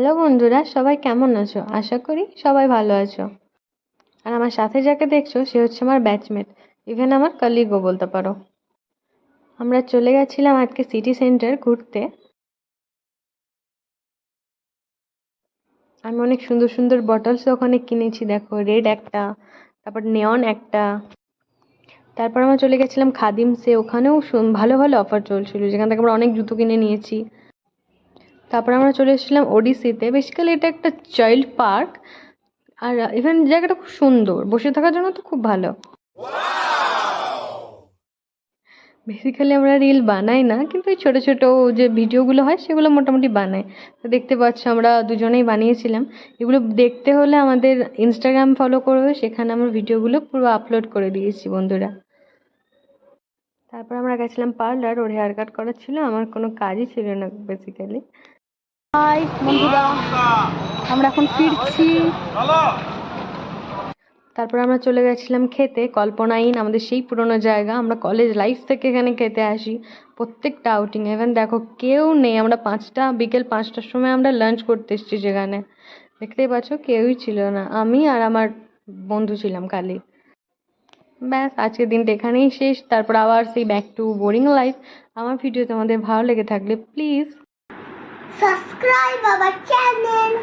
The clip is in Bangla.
হ্যালো বন্ধুরা, সবাই কেমন আছো? আশা করি সবাই ভালো আছো। আর আমার সাথে যাকে দেখছো সে হচ্ছে আমার ব্যাচমেট, ইভেন আমার কলিগও বলতে পারো। আমরা চলে গেছিলাম আজকে সিটি সেন্টার ঘুরতে। আমি অনেক সুন্দর সুন্দর বটলস ওখানে কিনেছি, দেখো রেড একটা, তারপর নেয়ন একটা। তারপর আমরা চলে গেছিলাম খাদিমসে, ওখানেও ভালো ভালো অফার চলছিল, যেখান থেকে আমরা অনেক জুতো কিনে নিয়েছি। তারপর আমরা চলে এসেছিলাম ওডিসিতে। বেসিক্যালি এটা একটা চাইল্ড পার্ক, আর ইভেন জায়গাটা খুব সুন্দর, বসে থাকার জন্য তো খুব ভালো। বেসিক্যালি আমরা রিল বানাই না, কিন্তু এই ছোটো ছোটো যে ভিডিওগুলো হয় সেগুলো মোটামুটি বানাই। তো দেখতে পাচ্ছ আমরা দুজনেই বানিয়েছিলাম। এগুলো দেখতে হলে আমাদের ইনস্টাগ্রাম ফলো করবে, সেখানে আমার ভিডিওগুলো পুরো আপলোড করে দিয়েছি বন্ধুরা। তারপর আমরা গেছিলাম পার্লার, ওর হেয়ার কাট করার ছিল, আমার কোনো কাজই ছিল না বেসিক্যালি। হাই বন্ধুরা, আমরা এখন ফিরছি। তারপর আমরা চলে গেছিলাম খেতে কল্পনা ইন, আমাদের সেই পুরোনো জায়গা। আমরা কলেজ লাইফ থেকে এখানে খেতে আসি প্রত্যেকটা আউটিং। ইভেন দেখো কেউ নেই, আমরা বিকেল 5টার সময় আমরা লাঞ্চ করতে এসেছি, যেখানে দেখতেই পাচ্ছ কেউই ছিল না, আমি আর আমার বন্ধু ছিলাম খালি। ব্যাস, আজকের দিনটা এখানেই শেষ। তারপর আবার সেই ব্যাক টু বোরিং লাইফ। আমার ভিডিও তোমাদের ভালো লেগে থাকলে প্লিজ সাবস্ক্রাইব আওয়ার চ্যানেল।